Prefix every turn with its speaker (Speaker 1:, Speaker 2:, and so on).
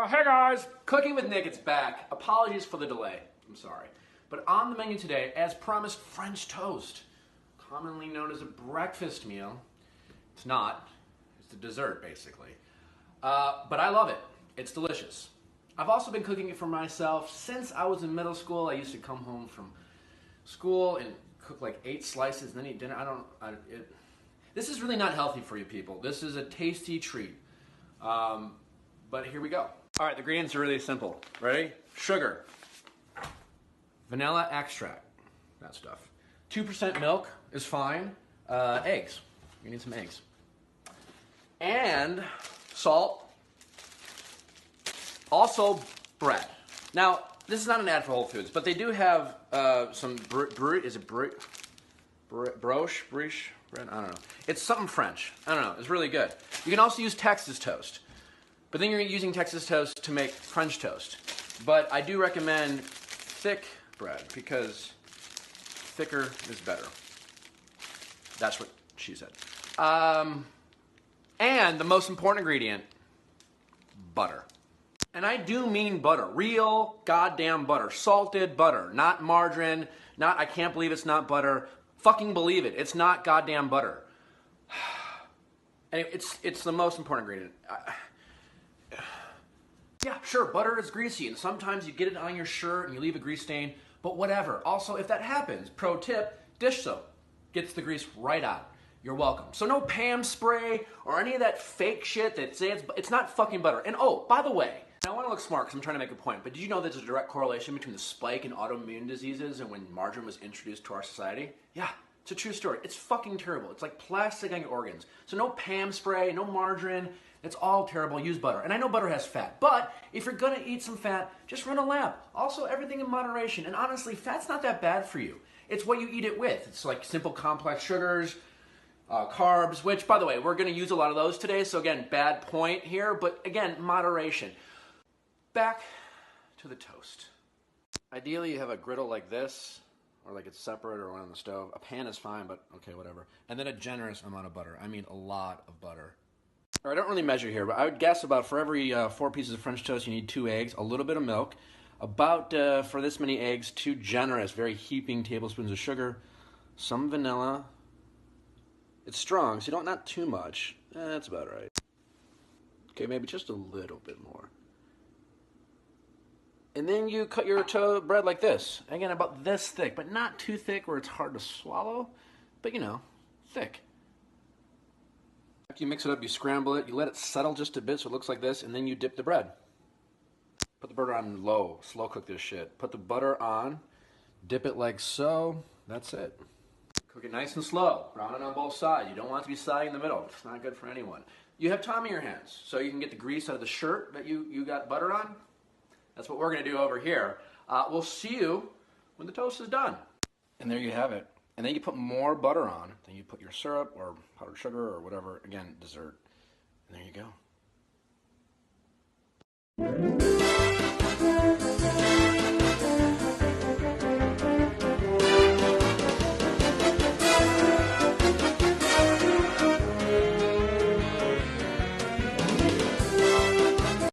Speaker 1: Hey guys! Cooking with Nick, it's back. Apologies for the delay. I'm sorry. But on the menu today, as promised, French toast. Commonly known as a breakfast meal. It's not. It's a dessert, basically. But I love it. It's delicious. I've also been cooking it for myself since I was in middle school. I used to come home from school and cook like 8 slices and then eat dinner. This is really not healthy for you people. This is a tasty treat. But here we go. All right, the ingredients are really simple. Ready? Sugar, vanilla extract, that stuff. 2% milk is fine. Eggs. You need some eggs. And salt. Also bread. Now, this is not an ad for Whole Foods, but they do have some brioche bread? I don't know. It's something French. I don't know. It's really good. You can also use Texas toast. But then you're using Texas toast to make French toast. But I do recommend thick bread because thicker is better. That's what she said. And the most important ingredient, butter. And I do mean butter. Real goddamn butter. Salted butter. Not margarine. Not, I can't believe it's not butter. Fucking believe it. It's not goddamn butter. And it's the most important ingredient. Yeah, sure, butter is greasy, and sometimes you get it on your shirt and you leave a grease stain, but whatever. Also, if that happens, pro tip, dish soap gets the grease right out. You're welcome. So no Pam spray or any of that fake shit that says it's not fucking butter. And oh, by the way, I want to look smart because I'm trying to make a point, but did you know there's a direct correlation between the spike in autoimmune diseases and when margarine was introduced to our society? Yeah, it's a true story. It's fucking terrible. It's like plastic on your organs. So no Pam spray, no margarine. It's all terrible. Use butter. And I know butter has fat, but if you're going to eat some fat, just run a lap. Also, everything in moderation. And honestly, fat's not that bad for you. It's what you eat it with. It's like simple complex sugars, carbs, which, by the way, we're going to use a lot of those today. So again, bad point here, but again, moderation. Back to the toast. Ideally, you have a griddle like this, or like it's separate or one on the stove. A pan is fine, but okay, whatever. And then a generous amount of butter. I mean, a lot of butter. I don't really measure here, but I would guess about for every 4 pieces of French toast, you need 2 eggs, a little bit of milk, about, for this many eggs, 2 generous, very heaping tablespoons of sugar, some vanilla. It's strong, so you don't, not too much. That's about right. Okay, maybe just a little bit more. And then you cut your bread like this. Again, about this thick, but not too thick where it's hard to swallow, but you know, thick. After you mix it up, you scramble it, you let it settle just a bit so it looks like this, and then you dip the bread. Put the butter on low, slow cook this shit. Put the butter on, dip it like so, that's it. Cook it nice and slow, brown it on both sides. You don't want it to be soggy in the middle, it's not good for anyone. You have time in your hands, so you can get the grease out of the shirt that you got butter on. That's what we're gonna do over here. We'll see you when the toast is done. And there you have it. And then you put more butter on. Then you put your syrup or powdered sugar or whatever. Again, dessert. And there you go.